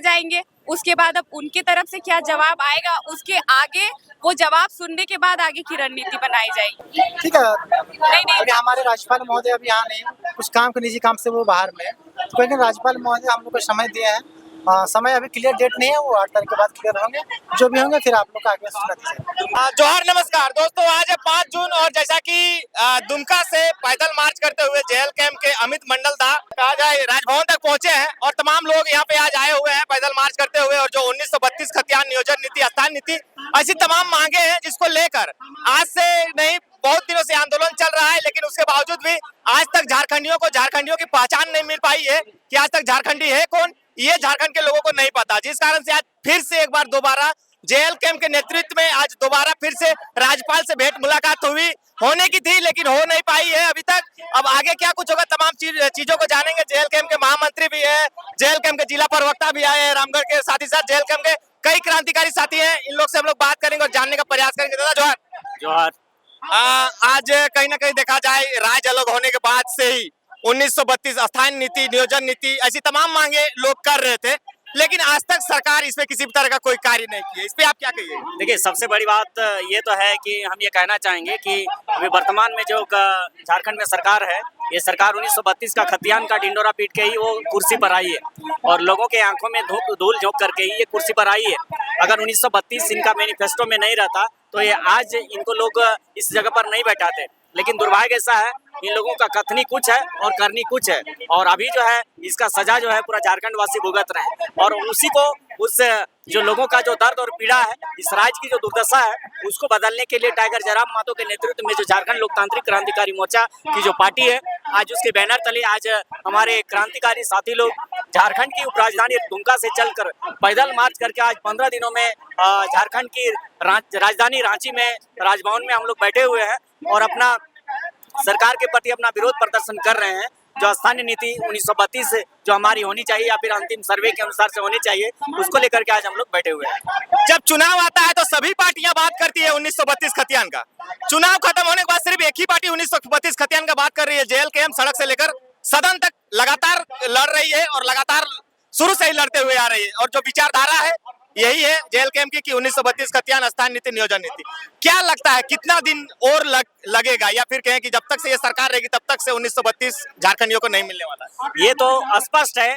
जाएंगे। उसके बाद अब उनके तरफ से क्या जवाब आएगा, उसके आगे वो जवाब सुनने के बाद आगे की रणनीति बनाई जाएगी। ठीक है, नहीं अभी हमारे राज्यपाल महोदय अभी यहाँ नहीं, कुछ काम के निजी काम से वो बाहर में है, तो कहीं राज्यपाल महोदय हम लोग को समय दिए हैं। समय अभी क्लियर डेट नहीं है, वो 8 तारीख के बाद क्लियर होंगे, जो भी होंगे फिर आप लोग का आगे सूचना दी जाएगी। जोहार, नमस्कार दोस्तों। आज है 5 जून और जैसा कि दुमका से पैदल मार्च करते हुए जेएल कैंप के अमित मंडल दा कहा जाए राजभवन तक पहुंचे हैं और तमाम लोग यहाँ पे आज आए हुए हैं पैदल मार्च करते हुए। और जो 1932 खतियान नियोजन नीति, स्थान नीति, ऐसी तमाम मांगे हैं जिसको लेकर आज से नहीं बहुत दिनों से आंदोलन चल रहा है, लेकिन उसके बावजूद भी आज तक झारखंडियों की पहचान नहीं मिल पाई है कि आज तक झारखंडी है कौन, ये झारखंड के लोगों को नहीं पता। जिस कारण से आज फिर से एक बार दोबारा जेएल कैंप के नेतृत्व में आज दोबारा फिर से राज्यपाल से भेंट मुलाकात होने की थी, लेकिन हो नहीं पाई है अभी तक। अब आगे क्या कुछ होगा, तमाम चीजों को जानेंगे। जेएल कैंप के महामंत्री भी है, जेएल कैंप के जिला प्रवक्ता भी आए हैं रामगढ़ के, साथ ही साथ जेएल कैंप के कई क्रांतिकारी साथी हैं। इन लोग से हम लोग बात करेंगे और जानने का प्रयास करेंगे। दादा जोहार। जोहार। आज कहीं ना कहीं देखा जाए राज्य अलग होने के बाद से ही 1932 स्थान नीति, नियोजन नीति, ऐसी तमाम मांगे लोग कर रहे थे, लेकिन आज तक सरकार इसमें किसी भी तरह का कोई कार्य नहीं किया। इस पे आप क्या कहिए? देखिए, सबसे बड़ी बात ये तो है कि हम ये कहना चाहेंगे कि अभी वर्तमान में जो झारखंड में सरकार है, ये सरकार 1932 का खतियान का ढिंडोरा पीट के ही वो कुर्सी पर आई है और लोगों के आंखों में धूल झोंक करके ही ये कुर्सी पर आई है। अगर 1932 इनका मैनिफेस्टो में नहीं रहता तो ये आज इनको लोग इस जगह पर नहीं बैठाते। लेकिन दुर्भाग्य ऐसा है, इन लोगों का कथनी कुछ है और करनी कुछ है, और अभी जो है इसका सजा जो है पूरा झारखंड वासी भुगत रहे हैं। और उसी को उस जो लोगों का जो दर्द और पीड़ा है, इस राज्य की जो दुर्दशा है, उसको बदलने के लिए टाइगर जयराम मातो के नेतृत्व में जो झारखंड लोकतांत्रिक क्रांतिकारी मोर्चा की जो पार्टी है, आज उसके बैनर तले आज हमारे क्रांतिकारी साथी लोग झारखंड की उपराजधानी दुमका से चलकर पैदल मार्च करके आज 15 दिनों में झारखंड की राजधानी रांची में राजभवन में हम लोग बैठे हुए हैं और अपना सरकार के प्रति अपना विरोध प्रदर्शन कर रहे हैं। जो स्थानीय नीति 1932 जो हमारी होनी चाहिए या फिर अंतिम सर्वे के अनुसार से होनी चाहिए, उसको लेकर के आज हम लोग बैठे हुए हैं। जब चुनाव आता है तो सभी पार्टियां बात करती है 1932 खतियान का। चुनाव खत्म होने के बाद सिर्फ एक ही पार्टी 1932 खतियान का बात कर रही है। जेएल कैंप सड़क से लेकर सदन तक लगातार लड़ रही है और लगातार शुरू से ही लड़ते हुए आ रही है, और जो विचारधारा है यही है जेएल कैंप की कि 1932 खतियान, स्थान नीति, नियोजन नीति। क्या लगता है कितना दिन और लगेगा, या फिर कहें कि जब तक से ये सरकार रहेगी तब तक से 1932 झारखंडियों को नहीं मिलने वाला? ये तो स्पष्ट है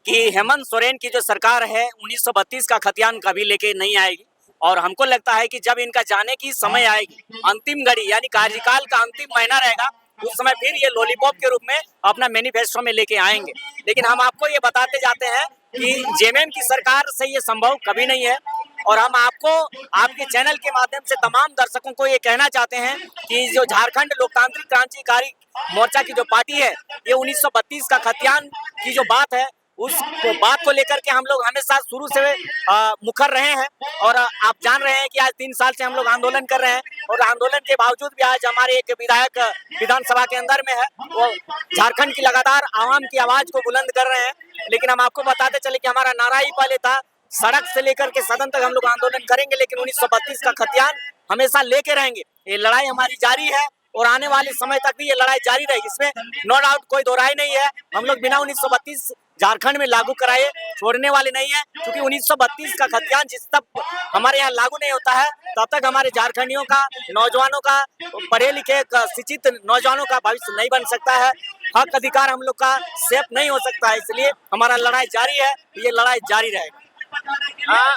कि हेमंत सोरेन की जो सरकार है 1932 का खतियान कभी लेके नहीं आएगी, और हमको लगता है कि जब इनका जाने की समय आएगी, अंतिम घड़ी यानी कार्यकाल का अंतिम महीना रहेगा, उस समय फिर ये लॉलीपॉप के रूप में अपना मैनिफेस्टो में लेके आएंगे। लेकिन हम आपको ये बताते जाते हैं कि जेएमएम की सरकार से ये संभव कभी नहीं है, और हम आपको आपके चैनल के माध्यम से तमाम दर्शकों को ये कहना चाहते हैं कि जो झारखंड लोकतांत्रिक क्रांतिकारी मोर्चा की जो पार्टी है, ये 1932 का खतियान की जो बात है, उस बात को लेकर के हम लोग हमेशा शुरू से मुखर रहे हैं। और आप जान रहे हैं कि आज 3 साल से हम लोग आंदोलन कर रहे हैं, और आंदोलन के बावजूद भी आज हमारे एक विधायक विधानसभा के अंदर में है, वो झारखंड की लगातार आवाम की आवाज को बुलंद कर रहे हैं। लेकिन हम आपको बताते चले कि हमारा नारा ही पहले था, सड़क से लेकर के सदन तक हम लोग आंदोलन करेंगे, लेकिन 1932 का खतियान हमेशा लेके रहेंगे। ये लड़ाई हमारी जारी है और आने वाले समय तक भी ये लड़ाई जारी रहेगी, इसमें नो डाउट कोई दो राय नहीं है। हम लोग बिना 1932 झारखंड में लागू कराए छोड़ने वाले नहीं है, क्योंकि 1932 का खतियान जिस तक हमारे यहाँ लागू नहीं होता है, तब तक हमारे झारखंडियों का, नौजवानों का, पढ़े लिखे शिक्षित नौजवानों का भविष्य नहीं बन सकता है, हक अधिकार हम लोग का सेफ नहीं हो सकता है। इसलिए हमारा लड़ाई जारी है, ये लड़ाई जारी रहेगा।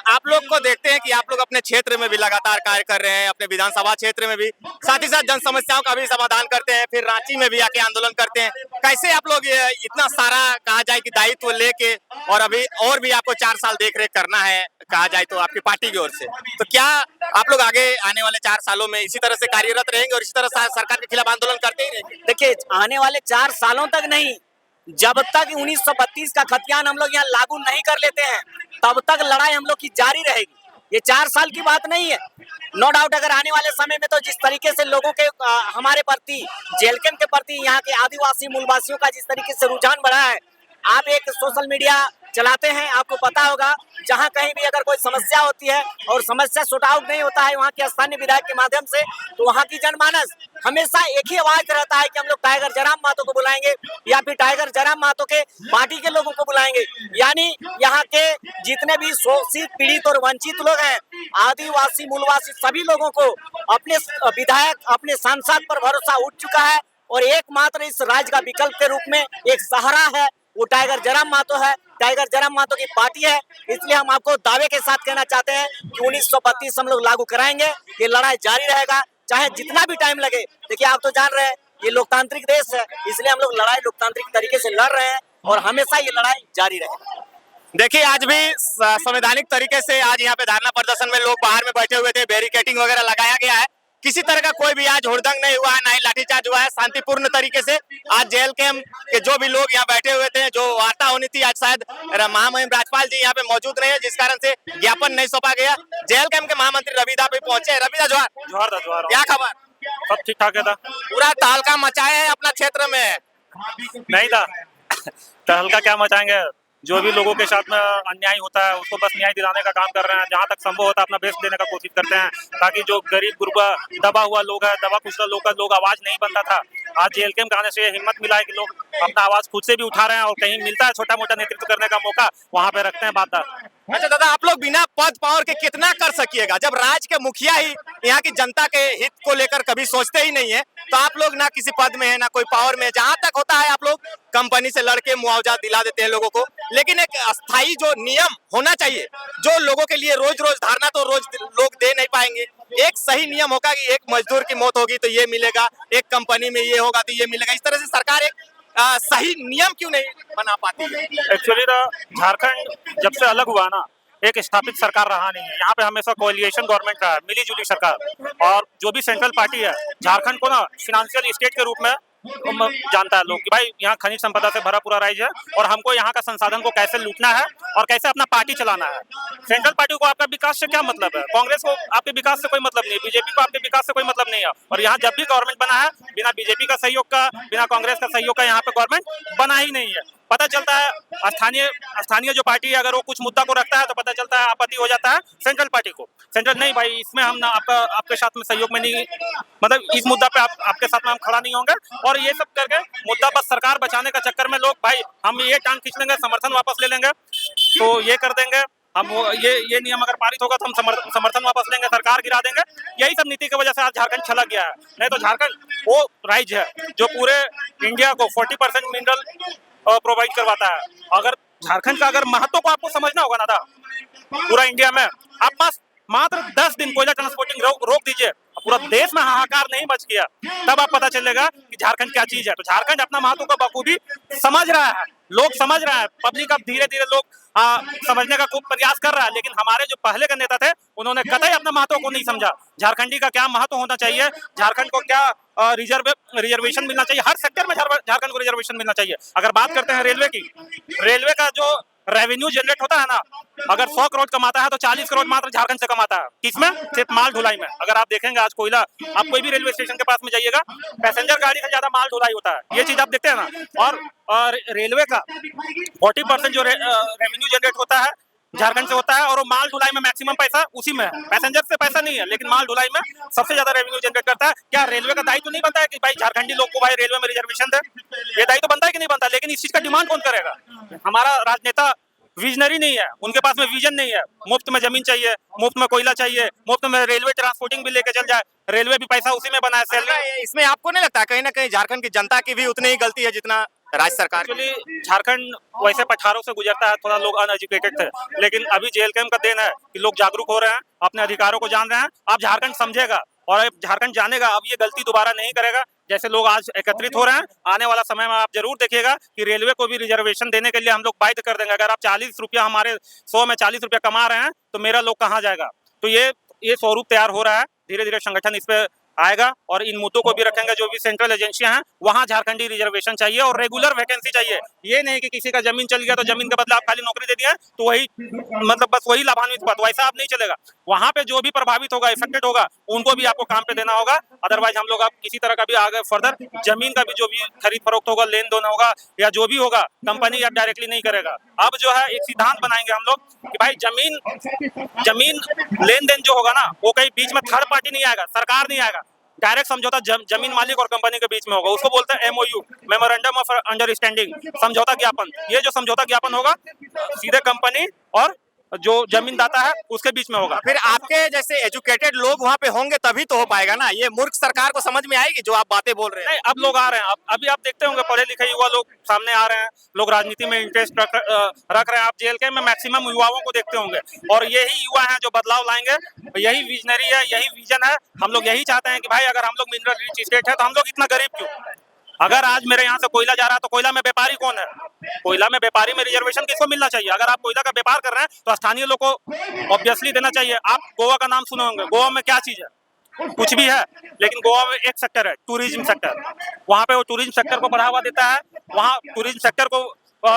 आप लोग को देखते हैं कि आप लोग अपने क्षेत्र में भी लगातार कार्य कर रहे हैं, अपने विधानसभा क्षेत्र में भी, साथ ही साथ जन समस्याओं का भी समाधान करते हैं, फिर रांची में भी आके आंदोलन करते हैं। कैसे आप लोग इतना सारा कहा जाए कि दायित्व लेके, और अभी और भी आपको 4 साल देख रेख करना है कहा जाए तो आपकी पार्टी की ओर से, तो क्या आप लोग आगे आने वाले 4 सालों में इसी तरह से कार्यरत रहेंगे और इसी तरह सरकार के खिलाफ आंदोलन करते ही रहेंगे? देखिए, आने वाले 4 सालों तक नहीं, जब तक 1932 का खतियान हम लोग यहाँ लागू नहीं कर लेते हैं, तब तक लड़ाई हम लोग की जारी रहेगी। ये 4 साल की बात नहीं है। नो डाउट अगर आने वाले समय में तो जिस तरीके से लोगों के हमारे प्रति, जेएल कैंप के प्रति, यहाँ के आदिवासी मूलवासियों का जिस तरीके से रुझान बढ़ा है, आप एक सोशल मीडिया चलाते हैं। आपको पता होगा जहां कहीं भी अगर कोई समस्या होती है और समस्या सॉर्ट आउट नहीं होता है वहां के स्थानीय विधायक के माध्यम से, तो वहां की जनमानस हमेशा एक ही आवाज रहता है कि हम लोग टाइगर जयराम महतो को बुलाएंगे या फिर टाइगर जयराम महतो के पार्टी के लोगों को बुलाएंगे। यानी यहाँ के जितने भी शोषित, पीड़ित और वंचित लोग हैं, आदिवासी, मूलवासी, सभी लोगों को अपने विधायक, अपने सांसद पर भरोसा उठ चुका है और एकमात्र इस राज्य का विकल्प के रूप में एक सहारा है, वो टाइगर जयराम महतो है। टाइगर जयराम महतो की पार्टी है। इसलिए हम आपको दावे के साथ कहना चाहते हैं कि 1932 हम लोग लागू कराएंगे। ये लड़ाई जारी रहेगा चाहे जितना भी टाइम लगे। देखिए, आप तो जान रहे हैं ये लोकतांत्रिक देश है, इसलिए हम लोग लड़ाई लोकतांत्रिक तरीके से लड़ रहे हैं और हमेशा ये लड़ाई जारी रहेगी। देखिए, आज भी संवैधानिक तरीके से आज यहाँ पे धरना प्रदर्शन में लोग बाहर में बैठे हुए थे, बैरिकेडिंग वगैरह लगाया गया है। किसी तरह का कोई भी आज हुड़दंग नहीं हुआ है, ना ही लाठीचार्ज हुआ है। शांतिपूर्ण तरीके से आज जेल कैंप के जो भी लोग यहाँ बैठे हुए थे, जो वार्ता होनी थी, आज शायद महामहिम राज्यपाल जी यहाँ पे मौजूद नहीं है, जिस कारण से ज्ञापन नहीं सौंपा गया। जेल कैंप के महामंत्री रविदा भी पहुंचे। रविदा, जोहार। क्या खबर? सब ठीक ठाक है था। पूरा तहलका मचाए है अपना क्षेत्र में? नहीं था तहलका क्या मचाएंगे, जो भी लोगों के साथ में अन्याय होता है उसको बस न्याय दिलाने का काम कर रहे हैं। जहाँ तक संभव होता है अपना बेस्ट देने का कोशिश करते हैं, ताकि जो गरीब गुरबा दबा हुआ लोग है, दबा कुचला लोग आवाज नहीं बनता था, आज जेल कैंप आने से हिम्मत मिला है कि लोग अपना आवाज खुद से भी उठा रहे हैं और कहीं मिलता है छोटा मोटा नेतृत्व करने का मौका, वहाँ पे रखते हैं बात। अच्छा दादा, आप लोग बिना पद पावर के कितना कर सकिएगा? जब राज्य के मुखिया ही यहाँ की जनता के हित को लेकर कभी सोचते ही नहीं है, तो आप लोग ना किसी पद में है ना कोई पावर में है। जहां तक होता है आप लोग कंपनी से लड़के मुआवजा दिला देते हैं लोगों को, लेकिन एक अस्थायी जो नियम होना चाहिए, जो लोगों के लिए रोज रोज धारणा तो रोज लोग दे नहीं पाएंगे। एक सही नियम होगा कि एक मजदूर की मौत होगी तो ये मिलेगा, एक कंपनी में ये होगा तो ये मिलेगा। इस तरह से सरकार एक सही नियम क्यों नहीं बना पाती है? एक्चुअली झारखंड जब से अलग हुआ ना, एक स्थापित सरकार रहा नहीं है। यहाँ पे हमेशा कोएलिशन गवर्नमेंट रहा है, मिली जुली सरकार। और जो भी सेंट्रल पार्टी है झारखंड को ना फाइनेंशियल स्टेट के रूप में जानता है लोग कि भाई यहाँ खनिज संपदा से भरा पूरा राज्य है और हमको यहाँ का संसाधन को कैसे लूटना है और कैसे अपना पार्टी चलाना है। सेंट्रल पार्टी को आपका विकास से क्या मतलब है, कांग्रेस को आपके विकास से कोई मतलब नहीं, बीजेपी को आपके विकास से कोई मतलब नहीं है। और यहाँ जब भी गवर्नमेंट बना है, बिना बीजेपी का सहयोग का, बिना कांग्रेस का सहयोग का यहाँ पे गवर्नमेंट बना ही नहीं है। पता चलता है स्थानीय जो पार्टी है, अगर वो कुछ मुद्दा को रखता है तो पता चलता है आपत्ति हो जाता है सेंट्रल पार्टी को। सेंट्रल नहीं भाई, इसमें हम ना आपके साथ में सहयोग में नहीं, मतलब इस मुद्दा पे आपके साथ में हम खड़ा नहीं होंगे। और ये सब करके मुद्दा बस सरकार बचाने का चक्कर में लोग भाई हम ये टांग खींच लेंगे, समर्थन वापस ले लेंगे तो ये कर देंगे, हम ये नियम अगर पारित होगा तो हम समर्थन वापस लेंगे, सरकार गिरा देंगे। यही सब नीति की वजह से आज झारखंड छलक गया है। नहीं तो झारखंड वो राज्य है जो पूरे इंडिया को 40% मिनरल प्रोवाइड करवाता है। अगर झारखंड का अगर महत्व को आपको समझना होगा ना था पूरा इंडिया में, आप बस मात्र 10 दिन कोयला ट्रांसपोर्टिंग रोक दीजिए, पूरा देश में हाहाकार नहीं मच गया, तब आप पता चलेगा कि झारखंड क्या चीज है। तो झारखंड अपना महत्व को बखूबी समझ रहा है, लोग समझ रहा है, पब्लिक अब धीरे धीरे लोग समझने का खूब प्रयास कर रहा है। लेकिन हमारे जो पहले के नेता थे उन्होंने कतई अपना महत्व को नहीं समझा। झारखंडी का क्या महत्व होना चाहिए, झारखंड को क्या रिजर्वेशन मिलना चाहिए, हर सेक्टर में झारखंड को रिजर्वेशन मिलना चाहिए। अगर बात करते हैं रेलवे की, रेलवे का जो रेवेन्यू जनरेट होता है ना, अगर 100 करोड़ कमाता है तो 40 करोड़ मात्र झारखंड से कमाता है। किसमें? सिर्फ माल ढुलाई में। अगर आप देखेंगे आज कोयला, आप कोई भी रेलवे स्टेशन के पास में जाइएगा, पैसेंजर गाड़ी से ज्यादा माल ढुलाई होता है, ये चीज आप देखते हैं ना। और रेलवे का 40% जो रेवेन्यू जनरेट होता है झारखंड से होता है, और वो माल ढुलाई में मैक्सिमम पैसा उसी में है। पैसेंजर से पैसा नहीं है, लेकिन माल ढुलाई में सबसे ज्यादा रेवेन्यू जनरेट करता है। क्या रेलवे का दायित्व नहीं बनता है कि भाई झारखंडी लोग को भाई रेलवे में रिजर्वेशन दे? ये दायित्व बनता है कि नहीं बनता? लेकिन इस चीज का डिमांड कौन करेगा? हमारा राजनेता विजनरी नहीं है, उनके पास में विजन नहीं है। मुफ्त में जमीन चाहिए, मुफ्त में कोयला चाहिए, मुफ्त में रेलवे ट्रांसपोर्टिंग भी लेके चल जाए, रेलवे भी पैसा उसी में बनाए। सैलरी इसमें आपको नहीं लगता कहीं ना कहीं झारखंड की जनता की भी उतनी ही गलती है जितना राज्य सरकार? एक्चुअली झारखंड वैसे पठारों से गुजरता है, थोड़ा लोग अनएजुकेटेड थे, लेकिन अभी जेल कैंप का देन है कि लोग जागरूक हो रहे हैं, अपने अधिकारों को जान रहे हैं। अब झारखंड समझेगा और झारखंड जानेगा, अब ये गलती दोबारा नहीं करेगा। जैसे लोग आज एकत्रित हो रहे हैं, आने वाला समय में आप जरूर देखिएगा कि रेलवे को भी रिजर्वेशन देने के लिए हम लोग बाध्य कर देंगे। अगर आप 40 रुपया, हमारे 100 में 40 रुपया कमा रहे हैं तो मेरा लोग कहाँ जाएगा? तो ये स्वरूप तैयार हो रहा है। धीरे धीरे संगठन इस पे आएगा और इन मुद्दों को भी रखेंगे। जो भी सेंट्रल एजेंसियां हैं वहां झारखंडी रिजर्वेशन चाहिए और रेगुलर वैकेंसी चाहिए। ये नहीं कि किसी का जमीन चल गया तो जमीन के बदले आप खाली नौकरी दे दिया तो वही मतलब बस वही लाभान्वित हुआ, तो वैसा आप नहीं चलेगा। वहां पे जो भी प्रभावित होगा, इफेक्टेड होगा, उनको भी आपको काम पे देना होगा। अदरवाइज हम लोग आप किसी तरह का भी आगे फर्दर जमीन का भी जो भी खरीद फरोख्त होगा, लेन देन होगा या जो भी होगा, कंपनी आप डायरेक्टली नहीं करेगा। अब जो है एक सिद्धांत बनाएंगे हम लोग कि भाई जमीन लेन देन जो होगा ना, वो कहीं बीच में थर्ड पार्टी नहीं आएगा, सरकार नहीं आएगा, डायरेक्ट समझौता जमीन मालिक और कंपनी के बीच में होगा। उसको बोलते हैं MOU, मेमोरेंडम ऑफ अंडरस्टैंडिंग, समझौता ज्ञापन। ये जो समझौता ज्ञापन होगा सीधे कंपनी और जो जमीनदाता है उसके बीच में होगा। फिर आपके जैसे एजुकेटेड लोग वहाँ पे होंगे तभी तो हो पाएगा ना। ये मूर्ख सरकार को समझ में आएगी जो आप बातें बोल रहे हैं? नहीं, अब लोग आ रहे हैं। अभी आप देखते होंगे पढ़े लिखे युवा लोग सामने आ रहे हैं, लोग राजनीति में इंटरेस्ट रख रहे हैं। आप JLK में मैक्सिमम युवाओं को देखते होंगे, और यही युवा हैं जो बदलाव लाएंगे। यही विजनरी है, यही विजन है। हम लोग यही चाहते हैं कि भाई अगर हम लोग मिनरल रिच स्टेट है तो हम लोग इतना गरीब क्यों? अगर आज मेरे यहाँ से कोयला जा रहा है तो कोयला में व्यापारी कौन है? कोयला में व्यापारी में रिजर्वेशन किसको मिलना चाहिए? अगर आप कोयला का व्यापार कर रहे हैं तो स्थानीय लोग को ऑब्वियसली देना चाहिए। आप गोवा का नाम सुने होंगे, गोवा में क्या चीज है? कुछ भी है, लेकिन गोवा में एक सेक्टर है, टूरिज्म सेक्टर। वहाँ पे वो टूरिज्म सेक्टर को बढ़ावा देता है, वहाँ टूरिज्म सेक्टर को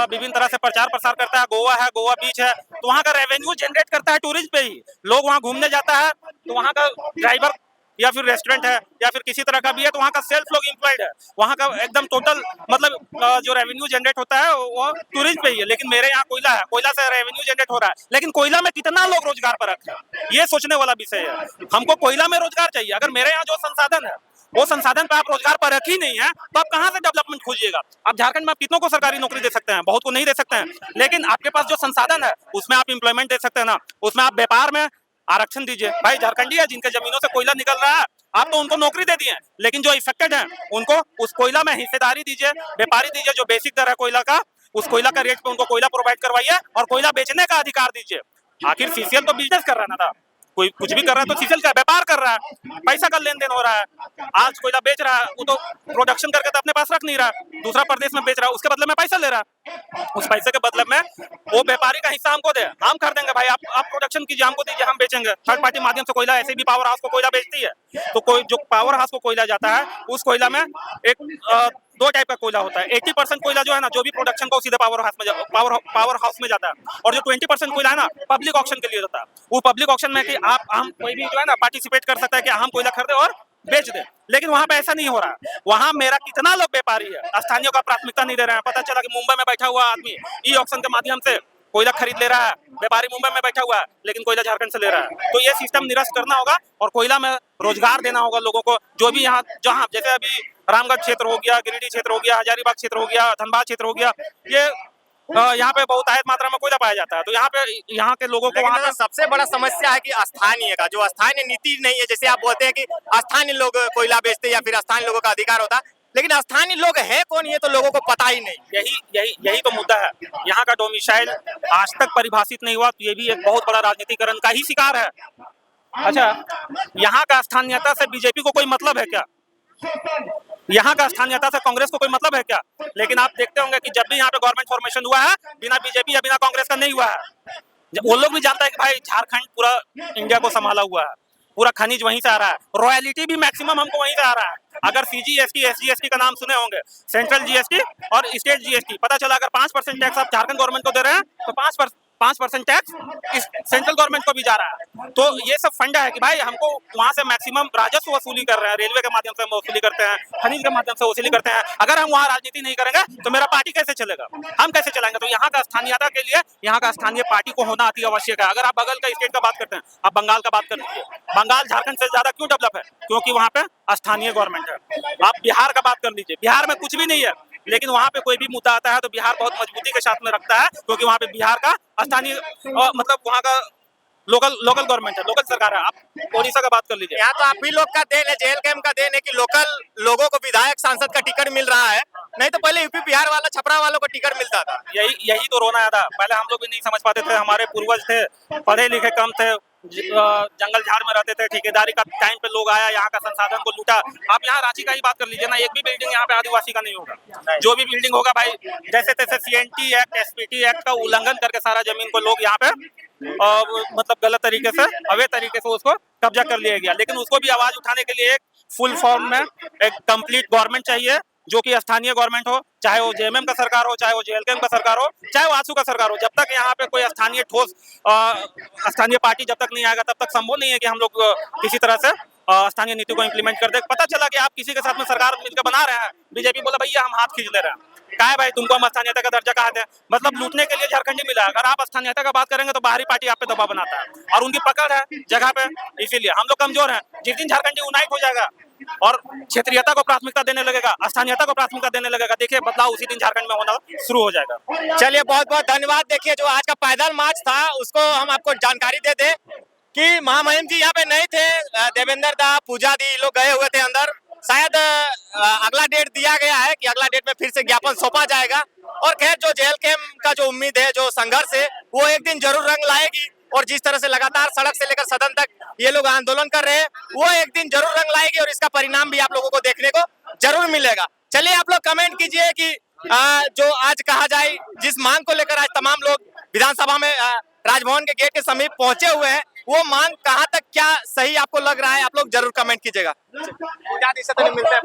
विभिन्न तरह से प्रचार प्रसार करता है। गोवा है, गोवा बीच है, तो वहाँ का रेवेन्यू जनरेट करता है टूरिज्म पे ही। लोग वहाँ घूमने जाता है तो वहाँ का ड्राइवर या फिर रेस्टोरेंट है या फिर किसी तरह का भी है तो वहाँ का सेल्फ लोग एम्प्लॉयड है। वहाँ का एकदम टोटल मतलब जो रेवेन्यू जनरेट होता है वो टूरिज्म पे ही है। लेकिन मेरे यहाँ कोयला है, कोयला से रेवेन्यू जनरेट हो रहा है, लेकिन कोयला में कितना लोग रोजगार पर रखे हैं, ये सोचने वाला विषय है। हमको कोयला में रोजगार चाहिए। अगर मेरे यहाँ जो संसाधन है वो संसाधन पे आप रोजगार पर रख ही नहीं है तो आप कहाँ से डेवलपमेंट खोजिएगा? आप झारखंड में आप कितनों को सरकारी नौकरी दे सकते हैं? बहुत को नहीं दे सकते हैं, लेकिन आपके पास जो संसाधन है उसमें आप एम्प्लॉयमेंट दे सकते हैं ना। उसमें आप व्यापार में आरक्षण दीजिए। भाई झारखंडी है जिनके जमीनों से कोयला निकल रहा है, आप तो उनको नौकरी दे दिए, लेकिन जो इफेक्टेड है उनको उस कोयला में हिस्सेदारी दीजिए, व्यापारी दीजिए। जो बेसिक दर है कोयला का, उस कोयला का रेट पे उनको कोयला प्रोवाइड करवाइए और कोयला बेचने का अधिकार दीजिए। आखिर CCL तो बिजनेस कर रहा है ना था, कोई कुछ भी कर रहा है तो CCL का व्यापार कर रहा है, पैसा का लेन देन हो रहा है। आज कोयला बेच रहा है, वो तो प्रोडक्शन करके तो अपने पास रख नहीं रहा, दूसरा प्रदेश में बेच रहा है, उसके बदले में पैसा ले रहा है। उस पैसे के बदले में वो व्यापारी का हिस्सा हमको दे, हम कर देंगे। भाई आप प्रोडक्शन कीजिए, हमको दीजिए, हम बेचेंगे। थर्ड पार्टी माध्यम से कोयला ऐसे भी पावर हाउस को कोयला बेचती है, तो कोई जो पावर हाउस को कोयला जाता है उस कोयला में एक दो टाइप का कोयला होता है। 80% कोयला जो है ना, जो भी प्रोडक्शन को सीधे पावर हाउस में जाता है, और जो 20% कोयला है ना पब्लिक ऑक्शन के लिए जाता है। वो पब्लिक ऑक्शन में कि हम कोई भी जो है ना पार्टिसिपेट कर सकता है कि हम कोयला खरीदे और बेच दे। लेकिन वहाँ पे ऐसा नहीं हो रहा है। वहाँ मेरा कितना लोग व्यापारी है, स्थानीय का प्राथमिकता नहीं दे रहे हैं। पता चला कि मुंबई में बैठा हुआ आदमी ई ऑक्शन के माध्यम से कोयला खरीद ले रहा है, व्यापारी मुंबई में बैठा हुआ है लेकिन कोयला झारखंड से ले रहा है। तो ये सिस्टम निरस्त करना होगा और कोयला में रोजगार देना होगा लोगों को। जो भी यहाँ जहाँ जैसे अभी रामगढ़ क्षेत्र हो गया, गिरिडीह क्षेत्र हो गया, हजारीबाग क्षेत्र हो गया, धनबाद क्षेत्र हो गया, ये यहाँ पे बहुत आयत मात्रा में कोयला पाया जाता है। तो यहाँ पे यहाँ के लोगों को वहाँ पे सबसे बड़ा समस्या है कि स्थानीय का जो स्थानीय नीति नहीं है। जैसे आप बोलते हैं कि स्थानीय लोग कोयला बेचते या फिर स्थानीय लोगों का अधिकार होता, लेकिन स्थानीय लोग है कौन ये तो लोगों को पता ही नहीं। यही तो मुद्दा है। यहाँ का डोमिसाइल आज तक परिभाषित नहीं हुआ, तो ये भी एक बहुत बड़ा राजनीतिकरण का ही शिकार है। अच्छा, यहाँ का स्थानीयता से बीजेपी को कोई मतलब है क्या? यहाँ का स्थानीयता से कांग्रेस को कोई मतलब है क्या? लेकिन आप देखते होंगे कि जब भी यहाँ पे गवर्नमेंट फॉर्मेशन हुआ है, बिना बीजेपी या बिना कांग्रेस का नहीं हुआ है। जब वो लोग भी जानता है कि भाई झारखंड पूरा इंडिया को संभाला हुआ है, पूरा खनिज वहीं से आ रहा है, रॉयल्टी भी मैक्सिमम हमको वहीं से आ रहा है। अगर CGST SGST का नाम सुने होंगे, सेंट्रल GST और स्टेट GST, पता चला अगर 5% टैक्स आप झारखंड गवर्नमेंट को दे रहे हैं तो 5% टैक्स इस सेंट्रल गवर्नमेंट को भी जा रहा है। तो ये सब फंडा है कि भाई हमको वहां से मैक्सिमम राजस्व वसूली कर रहे हैं, रेलवे के माध्यम से हम वसूली करते हैं, खनिज के माध्यम से वसूली करते हैं। अगर हम वहाँ राजनीति नहीं करेंगे तो मेरा पार्टी कैसे चलेगा, हम कैसे चलाएंगे? तो यहाँ का स्थानीयता के लिए यहाँ का स्थानीय पार्टी को होना अति आवश्यक है। अगर आप बगल का स्टेट का बात करते हैं, आप बंगाल का बात कर लीजिए, बंगाल झारखंड से ज्यादा क्यों डेवलप है? क्योंकि वहाँ पे स्थानीय गवर्नमेंट है। आप बिहार का बात कर लीजिए, बिहार में कुछ भी नहीं है, लेकिन वहाँ पे कोई भी मुद्दा आता है तो बिहार बहुत मजबूती के साथ में रखता है, क्योंकि वहाँ पे बिहार का स्थानीय मतलब वहाँ का लोकल गवर्नमेंट है, लोकल सरकार है। आप ओडिशा का बात कर लीजिए, यहाँ तो आप ही लोग का देन है, JLK का देन है कि लोकल लोगों को विधायक सांसद का टिकट मिल रहा है। नहीं तो पहले यूपी बिहार वाला छपरा वालों को टिकट मिलता था। यही तो रोना था। पहले हम लोग भी नहीं समझ पाते थे, हमारे पूर्वज थे, पढ़े लिखे कम थे, जंगल झाड़ में रहते थे, ठेकेदारी का टाइम पे लोग आया, यहाँ का संसाधन को लूटा। आप यहाँ रांची का ही बात कर लीजिए ना, एक भी बिल्डिंग यहाँ पे आदिवासी का नहीं होगा। जो भी बिल्डिंग होगा भाई जैसे तैसे CNT एक्ट SPT एक्ट का उल्लंघन करके सारा जमीन को लोग यहाँ पे मतलब गलत तरीके से, अवैध तरीके से उसको कब्जा कर लिया गया। लेकिन उसको भी आवाज उठाने के लिए एक फुल फॉर्म में एक कंप्लीट गवर्नमेंट चाहिए, जो कि स्थानीय गवर्नमेंट हो, चाहे वो JMM का सरकार हो, चाहे वो JLK का सरकार हो, चाहे वो आसू का सरकार हो। जब तक यहाँ पे कोई स्थानीय ठोस स्थानीय पार्टी जब तक नहीं आएगा तब तक संभव नहीं है कि हम लोग किसी तरह से स्थानीय नीति को इम्प्लीमेंट कर दे। पता चला कि आप किसी के साथ में सरकार मिलकर बना रहे हैं, बीजेपी बोला भैया हम हाथ खींच ले रहे हैं, क्या है भाई, तुमको हम स्थानीयता का दर्जा कहा है, मतलब लूटने के लिए झारखंडी मिला। अगर आप स्थानीयता का बात करेंगे तो बाहरी पार्टी आप पे दबाव बनाता है और उनकी पकड़ है जगह पे, इसीलिए हम लोग कमजोर हैं। जिस दिन झारखंडी यूनाइट हो जाएगा और क्षेत्रीयता को प्राथमिकता देने लगेगा, स्थानीयता को प्राथमिकता देने लगेगा, देखिए बदलाव उसी दिन झारखंड में होना शुरू हो जाएगा। चलिए बहुत बहुत धन्यवाद। देखिए जो आज का पैदल मार्च था उसको हम आपको जानकारी दे दें कि महामहिम जी यहाँ पे नहीं थे, देवेंद्र दा, पूजा दी लोग गए हुए थे अंदर। शायद अगला डेट दिया गया है कि अगला डेट में फिर से ज्ञापन सौंपा जाएगा। और खैर जो जेल कैंप का जो उम्मीद है, जो संघर्ष है, वो एक दिन जरूर रंग लाएगी। और जिस तरह से लगातार सड़क से लेकर सदन तक ये लोग आंदोलन कर रहे हैं, वो एक दिन जरूर रंग लाएगी और इसका परिणाम भी आप लोगों को देखने को जरूर मिलेगा। चलिए आप लोग कमेंट कीजिए कि जो आज कहा जाए, जिस मांग को लेकर आज तमाम लोग विधानसभा में राजभवन के गेट के समीप पहुंचे हुए हैं, वो मांग कहां तक क्या सही आपको लग रहा है, आप लोग जरूर कमेंट कीजिएगा। मिलते हैं।